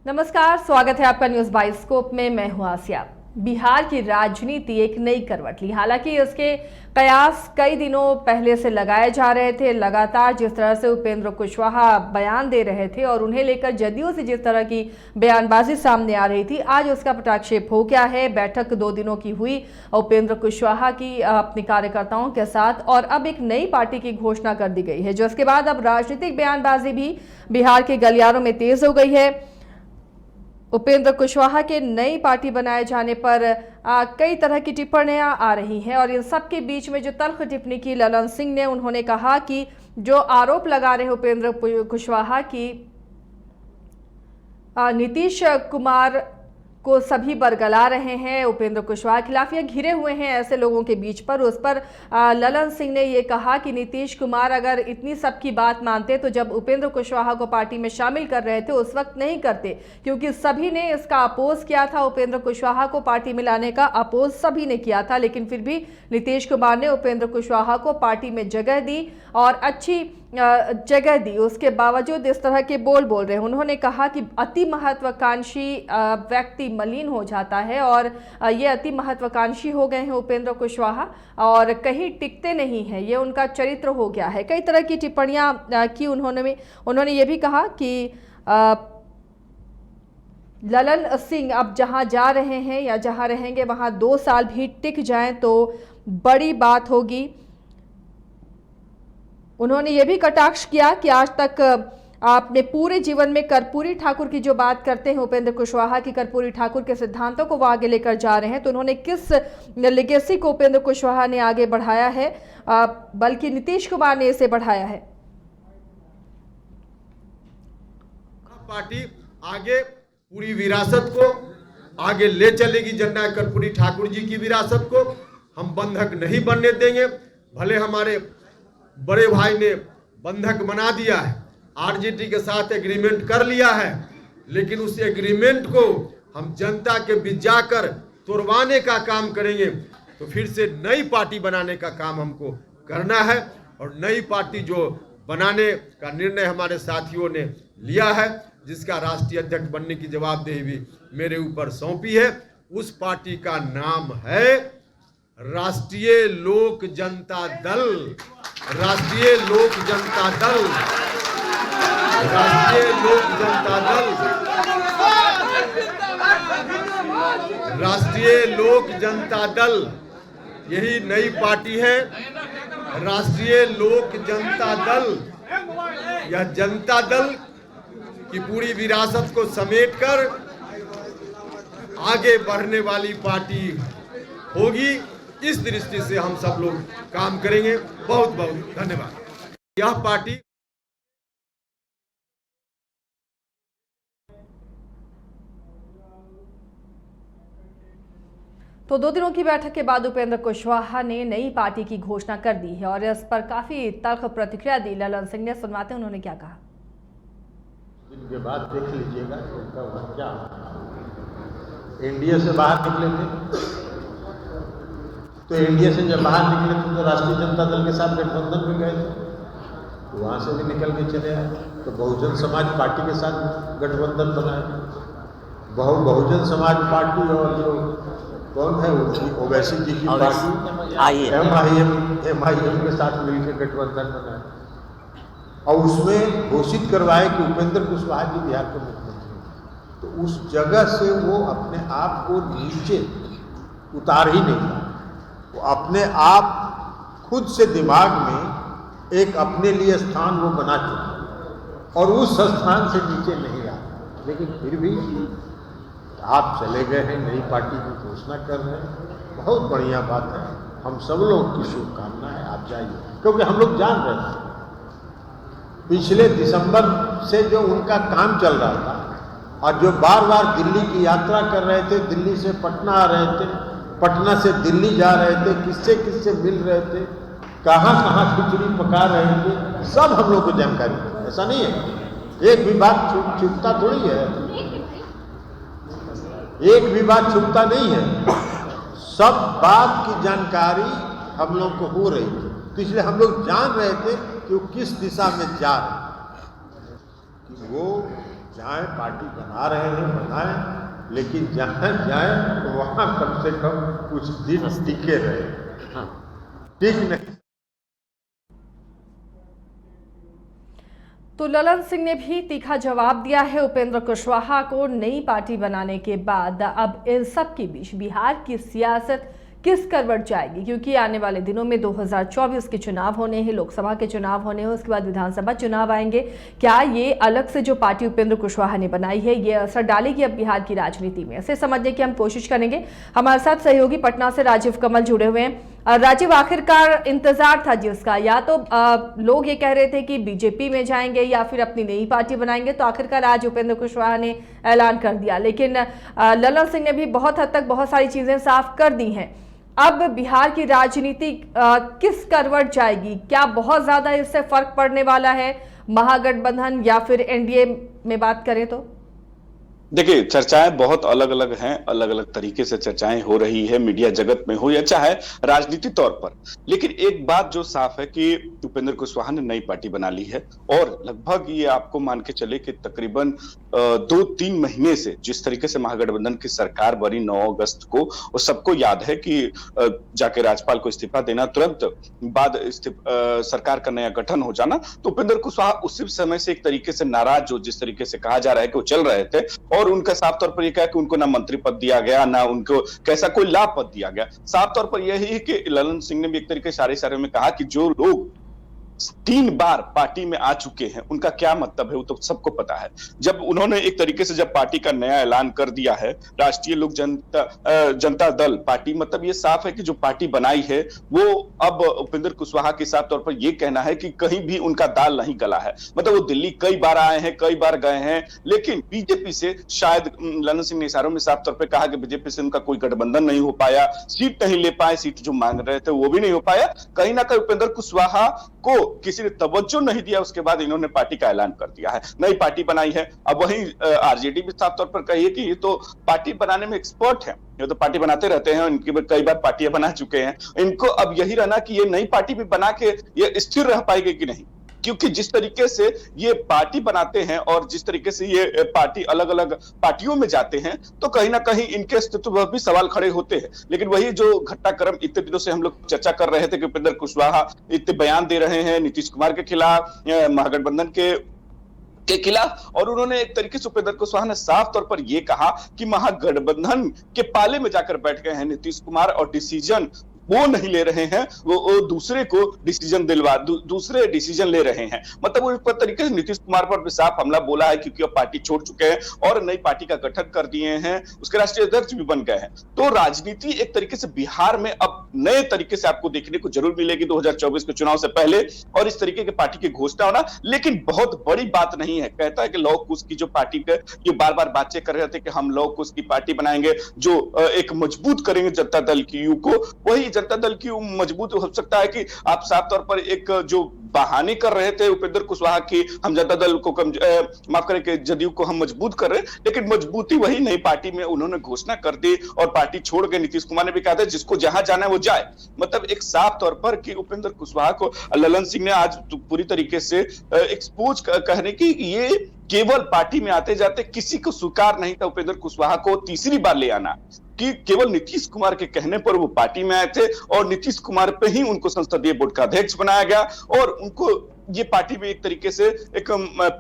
नमस्कार, स्वागत है आपका न्यूज बाइस्कोप में। मैं हूं आसिया। बिहार की राजनीति एक नई करवट ली। हालांकि इसके कयास कई दिनों पहले से लगाए जा रहे थे। लगातार जिस तरह से उपेंद्र कुशवाहा बयान दे रहे थे और उन्हें लेकर जदयू से जिस तरह की बयानबाजी सामने आ रही थी, आज उसका पटाक्षेप हो गया है। बैठक 2 दिनों की हुई उपेंद्र कुशवाहा की अपने कार्यकर्ताओं के साथ, और अब एक नई पार्टी की घोषणा कर दी गई है, जिसके बाद अब राजनीतिक बयानबाजी भी बिहार के गलियारों में तेज हो गई है। उपेंद्र कुशवाहा के नई पार्टी बनाए जाने पर कई तरह की टिप्पणियां आ रही हैं, और इन सब के बीच में जो तल्ख टिप्पणी की ललन सिंह ने, उन्होंने कहा कि जो आरोप लगा रहे उपेंद्र कुशवाहा की नीतीश कुमार को सभी बरगला रहे हैं, उपेंद्र कुशवाहा के खिलाफ या घिरे हुए हैं ऐसे लोगों के बीच पर। उस पर ललन सिंह ने ये कहा कि नीतीश कुमार अगर इतनी सबकी बात मानते तो जब उपेंद्र कुशवाहा को पार्टी में शामिल कर रहे थे उस वक्त नहीं करते, क्योंकि सभी ने इसका अपोज किया था। उपेंद्र कुशवाहा को पार्टी में लाने का अपोज सभी ने किया था, लेकिन फिर भी नीतीश कुमार ने उपेंद्र कुशवाहा को पार्टी में जगह दी और अच्छी जगह दी। उसके बावजूद इस तरह के बोल रहे हैं। उन्होंने कहा कि अति महत्वाकांक्षी व्यक्ति मलिन हो जाता है, और ये अति महत्वाकांक्षी हो गए हैं उपेंद्र कुशवाहा, और कहीं टिकते नहीं हैं, ये उनका चरित्र हो गया है। कई तरह की टिप्पणियां की उन्होंने ये भी कहा कि ललन सिंह अब जहां जा रहे हैं या जहां रहेंगे वहां 2 साल भी टिक जाएं तो बड़ी बात होगी। उन्होंने ये भी कटाक्ष किया कि आज तक आपने पूरे जीवन में कर्पूरी ठाकुर की जो बात करते हैं उपेंद्र कुशवाहा की, कर्पूरी ठाकुर के सिद्धांतों को वो आगे लेकर जा रहे हैं, तो उन्होंने किस लेगेसी को उपेंद्र कुशवाहा ने आगे बढ़ाया है, बल्कि नीतीश कुमार ने इसे बढ़ाया है। पार्टी आगे पूरी विरासत को आगे ले चलेगी। जननायक कर्पूरी ठाकुर जी की विरासत को हम बंधक नहीं बनने देंगे। भले हमारे बड़े भाई ने बंधक बना दिया है, आरजेडी के साथ एग्रीमेंट कर लिया है, लेकिन उस एग्रीमेंट को हम जनता के बीच जाकर तोड़वाने का काम करेंगे। तो फिर से नई पार्टी बनाने का काम हमको करना है, और नई पार्टी जो बनाने का निर्णय हमारे साथियों ने लिया है, जिसका राष्ट्रीय अध्यक्ष बनने की जवाबदेही भी मेरे ऊपर सौंपी है, उस पार्टी का नाम है राष्ट्रीय लोक जनता दल। राष्ट्रीय लोक जनता दल, राष्ट्रीय लोक जनता दल, राष्ट्रीय लोक जनता दल, यही नई पार्टी है। राष्ट्रीय लोक जनता दल, यह जनता दल की पूरी विरासत को समेटकर आगे बढ़ने वाली पार्टी होगी। इस दृष्टि से हम सब लोग काम करेंगे। बहुत बहुत धन्यवाद। यह पार्टी तो 2 दिनों की बैठक के बाद उपेंद्र कुशवाहा ने नई पार्टी की घोषणा कर दी है, और इस पर काफी तल्ख प्रतिक्रिया दी ललन सिंह ने। सुनवाते हैं उन्होंने क्या कहा। इनके बाद देख लीजिएगा उनका क्या एनडीए से बाहर निकले थे, तो एनडीए से जब बाहर निकले थे तो राष्ट्रीय जनता दल के साथ गठबंधन में गए थे, तो वहाँ से भी निकल के चले आए। तो बहुजन समाज पार्टी के साथ गठबंधन बनाए। बहुजन समाज पार्टी और जो कौन है उनकी ओवैसी जी की पार्टी एमआईएम के साथ मिलकर गठबंधन बनाए, और उसमें घोषित करवाए कि उपेंद्र कुशवाहा जी बिहार के मुख्यमंत्री। तो उस जगह से वो अपने आप को नीचे उतार ही नहीं पाए। वो अपने आप खुद से दिमाग में एक अपने लिए स्थान वो बना चुके, और उस स्थान से नीचे नहीं रहा। लेकिन फिर भी आप चले गए हैं, नई पार्टी की घोषणा कर रहे हैं, बहुत बढ़िया बात है। हम सब लोग की शुभकामना है, आप जाइए, क्योंकि हम लोग जान रहे हैं पिछले दिसंबर से जो उनका काम चल रहा था, और जो बार बार दिल्ली की यात्रा कर रहे थे, दिल्ली से पटना आ रहे थे, पटना से दिल्ली जा रहे थे, किससे किससे मिल रहे थे, कहाँ कहाँ खिचड़ी पका रहे थे, सब हम लोग को जानकारी है। ऐसा नहीं है, एक भी बात छुपता थोड़ी है, एक भी बात छुपता नहीं है। सब बात की जानकारी हम लोग को हो रही थी, तो इसलिए हम लोग जान रहे थे कि वो किस दिशा में जा रहे हैं। कि वो जाए, पार्टी बना रहे हैं बनाए, लेकिन जहाँ जाए तो वहाँ कम से कम कुछ दिन टिके रहे। ठीक नहीं। तो ललन सिंह ने भी तीखा जवाब दिया है उपेंद्र कुशवाहा को। नई पार्टी बनाने के बाद अब इन सब के बीच बिहार की सियासत किस करवट जाएगी, क्योंकि आने वाले दिनों में 2024 के चुनाव होने हैं, लोकसभा के चुनाव होने हैं, उसके बाद विधानसभा चुनाव आएंगे। क्या ये अलग से जो पार्टी उपेंद्र कुशवाहा ने बनाई है ये असर डालेगी अब बिहार की राजनीति में? इसे समझने की हम कोशिश करेंगे। हमारे साथ सहयोगी पटना से राजीव कमल जुड़े हुए हैं। राजीव, आखिरकार इंतजार था जिसका, या तो लोग ये कह रहे थे कि बीजेपी में जाएंगे या फिर अपनी नई पार्टी बनाएंगे, तो आखिरकार आज उपेंद्र कुशवाहा ने ऐलान कर दिया। लेकिन ललन सिंह ने भी बहुत हद तक बहुत सारी चीजें साफ कर दी हैं। अब बिहार की राजनीति किस करवट जाएगी? क्या बहुत ज्यादा इससे फर्क पड़ने वाला है महागठबंधन या फिर एनडीए में बात करें तो? देखिए, चर्चाएं बहुत अलग अलग हैं, अलग अलग तरीके से चर्चाएं हो रही है, मीडिया जगत में हो या चाहे राजनीतिक तौर पर। लेकिन एक बात जो साफ है कि उपेंद्र कुशवाहा ने नई पार्टी बना ली है और लगभग ये आपको मान के चले कि तकरीबन 2-3 महीने से जिस तरीके से महागठबंधन की सरकार बनी 9 अगस्त को, और सबको याद है कि जाके राज्यपाल को इस्तीफा देना, तुरंत बाद सरकार का नया गठन हो जाना, तो उपेंद्र कुशवाहा उसी समय से एक तरीके से नाराज, जो जिस तरीके से कहा जा रहा है कि वो चल रहे थे, और उनका साफ तौर पर यह कहा कि उनको ना मंत्री पद दिया गया, ना उनको कैसा कोई लाभ पद दिया गया। साफ तौर पर यही है कि ललन सिंह ने भी एक तरीके से इशारे में कहा कि जो लोग 3 बार पार्टी में आ चुके हैं उनका क्या मतलब है वो तो सबको पता है। जब उन्होंने एक तरीके से जब पार्टी का नया ऐलान कर दिया है, राष्ट्रीय लोक जनता दल पार्टी, मतलब ये साफ है कि जो पार्टी बनाई है वो अब उपेंद्र कुशवाहा के साफ तौर पर ये कहना है कि कहीं भी उनका दाल नहीं गला है। मतलब वो दिल्ली कई बार आए हैं, कई बार गए हैं, लेकिन बीजेपी से शायद ललन सिंह ने इशारों में साफ तौर पर कहा कि बीजेपी से उनका कोई गठबंधन नहीं हो पाया, सीट नहीं ले पाए, सीट जो मांग रहे थे वो भी नहीं हो पाया। कहीं ना कहीं उपेंद्र कुशवाहा को किसी ने तवज्जो नहीं दिया, उसके बाद इन्होंने पार्टी का ऐलान कर दिया है, नई पार्टी बनाई है। अब वहीं आरजेडी भी साफ तौर पर कही है कि ये तो पार्टी बनाने में एक्सपर्ट है, ये तो पार्टी बनाते रहते हैं, इनकी कई बार पार्टियां बना चुके हैं। इनको अब यही रहना कि ये नई पार्टी भी बना के ये स्थिर रह पाएगी कि नहीं, क्योंकि जिस तरीके से ये पार्टी बनाते हैं और जिस तरीके से ये पार्टी अलग अलग पार्टियों में जाते हैं, तो कहीं ना कहीं इनके अस्तित्व पर भी सवाल खड़े होते हैं। लेकिन वही जो घटनाक्रम इतने दिनों से हम लोग चर्चा कर रहे थे कि उपेंद्र कुशवाहा इतने बयान दे रहे हैं नीतीश कुमार के खिलाफ, महागठबंधन के खिलाफ, और उन्होंने एक तरीके से उपेंद्र कुशवाहा ने साफ तौर पर यह कहा कि महागठबंधन के पाले में जाकर बैठ गए हैं नीतीश कुमार और डिसीजन वो नहीं ले रहे हैं, वो दूसरे को डिसीजन दूसरे डिसीजन ले रहे हैं। मतलब वो एक तरीके से नीतीश कुमार पर भी साफ हमला बोला है, क्योंकि अब पार्टी छोड़ चुके हैं और नई पार्टी का गठन कर दिए हैं, उसके राष्ट्रीय अध्यक्ष भी बन गए हैं। तो राजनीति एक तरीके से बिहार में अब नए तरीके से आपको देखने को जरूर मिलेगी 2024 के चुनाव से पहले, और इस तरीके की पार्टी की घोषणा होना। लेकिन बहुत बड़ी बात नहीं है। कहता है कि लौह कुश की जो पार्टी के ये बार बार बातें कर रहे थे कि हम लौह कुश की पार्टी बनाएंगे जो एक मजबूत करेंगे जनता दल की यू को, वही जनता दल की मजबूत हो सकता है कि आप साफ तौर पर एक जो बहाने कर रहे थे उपेंद्र कुशवाहा की, हम जनता दल को माफ करें कि जदयू को हम मजबूत कर रहे हैं, लेकिन मजबूती वही नई पार्टी में उन्होंने घोषणा कर दी और पार्टी छोड़ के नीतीश कुमार ने भी कहा था जिसको जहां जाना है वो जाए। मतलब एक साफ तौर पर कि उपेंद्र कुशवाहा को ललन सिंह ने आज पूरी तरीके से एक्सपोज कहने की, ये केवल पार्टी में आते जाते किसी को स्वीकार नहीं था उपेंद्र कुशवाहा को तीसरी बार ले आना, कि केवल नीतीश कुमार के कहने पर वो पार्टी में आए थे और नीतीश कुमार पे ही उनको संसदीय बोर्ड का अध्यक्ष बनाया गया और उनको ये पार्टी में एक तरीके से एक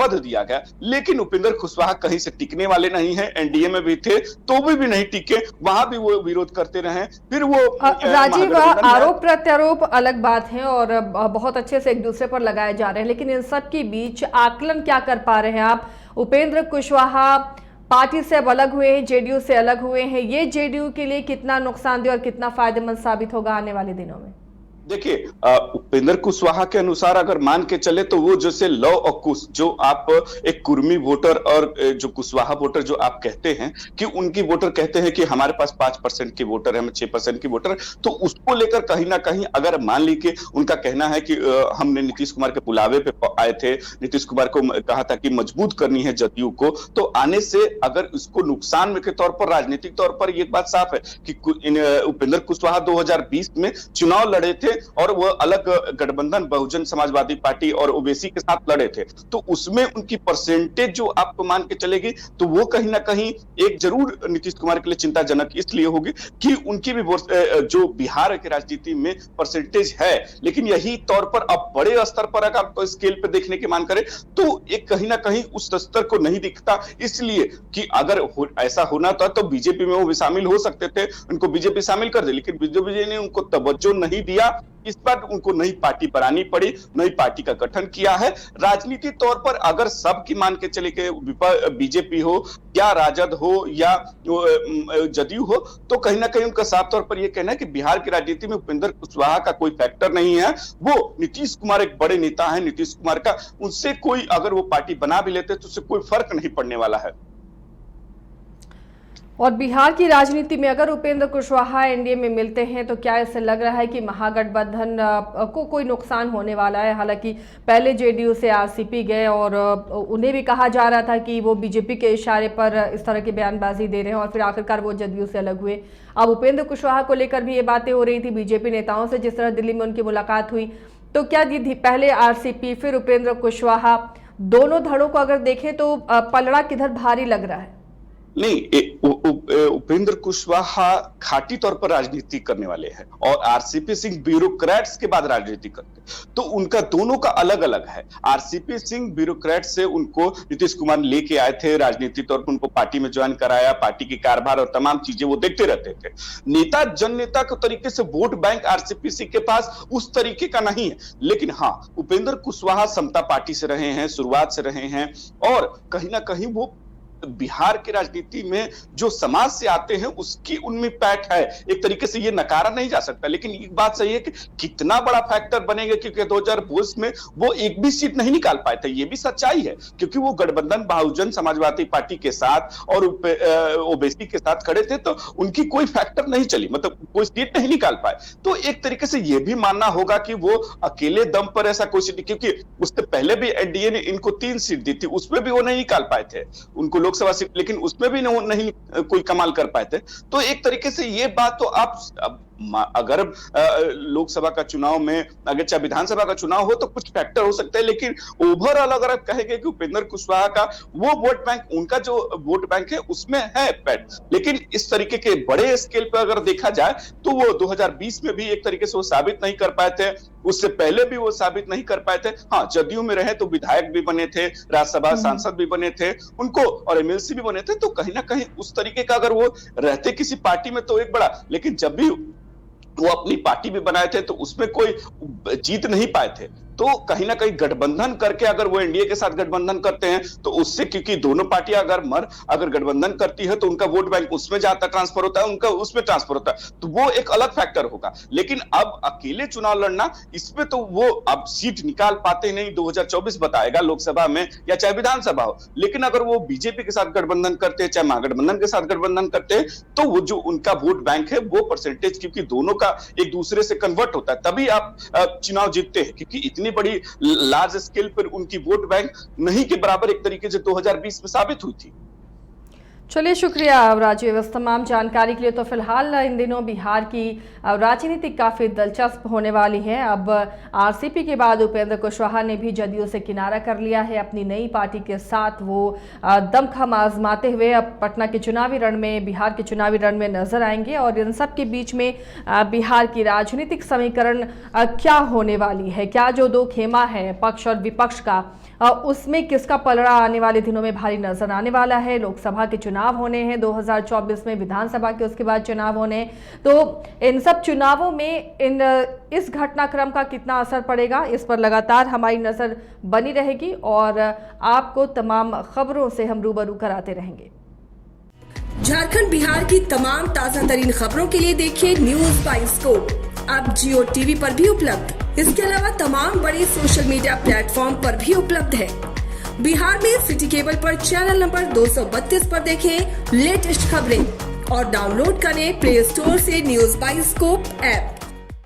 पद दिया गया। लेकिन उपेंद्र कुशवाहा कहीं से टिकने वाले नहीं हैं, एनडीए में भी थे तो भी नहीं टिके, वहां भी वो विरोध करते रहे। फिर वो राजीव, आरोप प्रत्यारोप अलग बात है और बहुत अच्छे से एक दूसरे पर लगाए जा रहे हैं, लेकिन इन सब के बीच आकलन क्या कर पा रहे हैं आप? उपेंद्र कुशवाहा पार्टी से अब अलग हुए हैं, जेडीयू से अलग हुए हैं, ये जेडीयू के लिए कितना नुकसानदेह और कितना फायदेमंद साबित होगा आने वाले दिनों में? देखिए, उपेंद्र कुशवाहा के अनुसार अगर मान के चले तो वो जैसे लौ और कुश, जो आप एक कुर्मी वोटर और जो कुशवाहा वोटर जो आप कहते हैं कि उनकी वोटर कहते हैं कि हमारे पास 5% के वोटर है, 6% की वोटर, तो उसको लेकर कहीं ना कहीं अगर मान ली कि उनका कहना है कि हमने नीतीश कुमार के बुलावे पे आए थे, नीतीश कुमार को कहा था कि मजबूत करनी है जदयू को, तो आने से अगर इसको नुकसान में के तौर पर राजनीतिक तौर पर ये बात साफ है कि उपेंद्र कुशवाहा 2020 में चुनाव लड़े थे और वह अलग गठबंधन बहुजन समाजवादी पार्टी और ओबीसी के साथ लड़े थे, तो उसमें उनकी परसेंटेज जो आपको मान के चलेगी तो वो कहीं ना कहीं एक जरूर नीतीश कुमार के लिए चिंताजनक इसलिए होगी कि उनकी भी जो बिहार की राजनीति में परसेंटेज है, लेकिन यही तौर पर अब बड़े स्तर पर अगर स्केल पे देखने की मांग करें तो एक कहीं ना कहीं उस स्तर को नहीं दिखता, इसलिए कि अगर ऐसा होना था तो बीजेपी में वो भी शामिल हो सकते थे, उनको बीजेपी शामिल कर दे, लेकिन बीजेपी ने उनको तवज्जो नहीं दिया, इस बार उनको नई पार्टी बनानी पड़ी, नई पार्टी का गठन किया है। राजनीति तौर पर अगर सबकी मान के चले के बीजेपी हो या राजद हो या जदयू हो, तो कहीं ना कहीं उनका साफ तौर पर यह कहना है कि बिहार की राजनीति में उपेंद्र कुशवाहा का कोई फैक्टर नहीं है, वो नीतीश कुमार एक बड़े नेता है, नीतीश कुमार का उनसे कोई अगर वो पार्टी बना भी लेते तो उससे कोई फर्क नहीं पड़ने वाला है। और बिहार की राजनीति में अगर उपेंद्र कुशवाहा एनडीए में मिलते हैं तो क्या ऐसे लग रहा है कि महागठबंधन को कोई नुकसान होने वाला है? हालांकि पहले जेडीयू से आरसीपी गए और उन्हें भी कहा जा रहा था कि वो बीजेपी के इशारे पर इस तरह की बयानबाजी दे रहे हैं और फिर आखिरकार वो जदयू से अलग हुए। अब उपेंद्र कुशवाहा को लेकर भी ये बातें हो रही थी बीजेपी नेताओं से, जिस तरह दिल्ली में उनकी मुलाकात हुई, तो क्या पहले आरसीपी फिर उपेंद्र कुशवाहा, दोनों धड़ों को अगर देखें तो पलड़ा किधर भारी लग रहा है? नहीं, उपेंद्र कुशवाहा खाटी तौर पर राजनीति करने वाले हैं और आरसीपी सिंह ब्यूरोक्रेट्स के बाद राजनीति करते, तो उनका दोनों का अलग अलग है। आरसीपी सिंह ब्यूरोक्रेट से उनको नीतीश कुमार लेके आए थे, राजनीति तौर पर उनको पार्टी में ज्वाइन कराया, पार्टी की कारभार और तमाम चीजें वो देखते रहते थे। नेता जननेता के तरीके से वोट बैंक आरसीपी सिंह के पास उस तरीके का नहीं है, लेकिन हाँ, उपेंद्र कुशवाहा समता पार्टी से रहे हैं, शुरुआत से रहे हैं और कहीं ना कहीं वो बिहार की राजनीति में जो समाज से आते हैं उसकी उनमें पैठ है, एक तरीके से ये नकारा नहीं जा सकता। लेकिन एक बात सही है कि कितना बड़ा फैक्टर बनेगा, क्योंकि 2022 में वो एक भी सीट नहीं निकाल पाए थे, ये भी सच्चाई है, क्योंकि वो गठबंधन बहुजन समाजवादी पार्टी के साथ और ओबीसी के साथ खड़े थे, तो उनकी कोई फैक्टर नहीं चली, मतलब कोई सीट नहीं निकाल पाए। तो एक तरीके से ये भी मानना होगा कि वो अकेले दम पर ऐसा कोई सीट, क्योंकि उससे पहले भी एनडीए ने इनको 3 सीट दी थी, उसमें भी वो नहीं निकाल पाए थे उनको लोकसभा सीट, लेकिन उसमें भी नहीं कोई कमाल कर पाए थे। तो एक तरीके से ये बात तो आप अगर लोकसभा का चुनाव में, अगर चाहे विधानसभा का चुनाव हो तो कुछ फैक्टर हो सकते हैं, लेकिन ओवरऑल अगर आप कहेंगे कि उपेंद्र कुशवाहा का वो वोट बैंक, उनका जो वोट बैंक है उसमें है पैठ, लेकिन इस तरीके के बड़े स्केल पर अगर देखा जाए तो वो 2020 में भी एक तरीके से वो साबित नहीं कर पाए थे, उससे पहले भी वो साबित नहीं कर पाए थे। हाँ, जदयू में रहे तो विधायक भी बने थे, राज्यसभा सांसद भी बने थे उनको, और एमएलसी भी बने थे, तो कहीं ना कहीं उस तरीके का अगर वो रहते किसी पार्टी में तो एक बड़ा, लेकिन जब भी वो अपनी पार्टी भी बनाए थे तो उसमें कोई जीत नहीं पाए थे। तो कहीं ना कहीं गठबंधन करके अगर वो एनडीए के साथ गठबंधन करते हैं तो उससे, क्योंकि दोनों पार्टियां अगर गठबंधन करती है तो उनका वोट बैंक उसमें जाता ट्रांसफर होता है, उनका उसमें ट्रांसफर होता है, तो वो एक अलग फैक्टर होगा। लेकिन अब अकेले चुनाव लड़ना, इसमें तो वो अब सीट निकाल पाते नहीं, 2024 बताएगा लोकसभा में या चाहे विधानसभा हो। लेकिन अगर वो बीजेपी के साथ गठबंधन करते हैं, चाहे महागठबंधन के साथ गठबंधन करते हैं, तो वो जो उनका वोट बैंक है वो परसेंटेज, क्योंकि दोनों का एक दूसरे से कन्वर्ट होता है, तभी आप चुनाव जीतते हैं, क्योंकि इतनी बड़ी लार्ज स्केल पर उनकी वोट बैंक नहीं के बराबर एक तरीके से 2020 में साबित हुई थी। चलिए, शुक्रिया राजीव इस तमाम जानकारी के लिए। तो फिलहाल इन दिनों बिहार की राजनीति काफ़ी दिलचस्प होने वाली है। अब आरसीपी के बाद उपेंद्र कुशवाहा ने भी जदयू से किनारा कर लिया है, अपनी नई पार्टी के साथ वो दमखम आजमाते हुए अब पटना के चुनावी रण में, बिहार के चुनावी रण में नजर आएंगे। और इन सब के बीच में बिहार की राजनीतिक समीकरण क्या होने वाली है, क्या जो दो खेमा है पक्ष और विपक्ष का, उसमें किसका पलड़ा आने वाले दिनों में भारी नजर आने वाला है। लोकसभा के चुनाव होने हैं 2024 में, विधानसभा के उसके बाद चुनाव होने हैं, तो इन सब चुनावों में इस घटनाक्रम का कितना असर पड़ेगा, इस पर लगातार हमारी नजर बनी रहेगी और आपको तमाम खबरों से हम रूबरू कराते रहेंगे। झारखंड बिहार की तमाम ताजा तरीन खबरों के लिए देखिए न्यूज़ बाय स्कोप अब जियो टीवी पर भी उपलब्ध। इसके अलावा तमाम बड़े सोशल मीडिया प्लेटफॉर्म पर भी उपलब्ध है। बिहार में सिटी केबल पर चैनल नंबर 232 पर देखें लेटेस्ट खबरें और डाउनलोड करें प्ले स्टोर से न्यूज़ बाय स्कोप ऐप।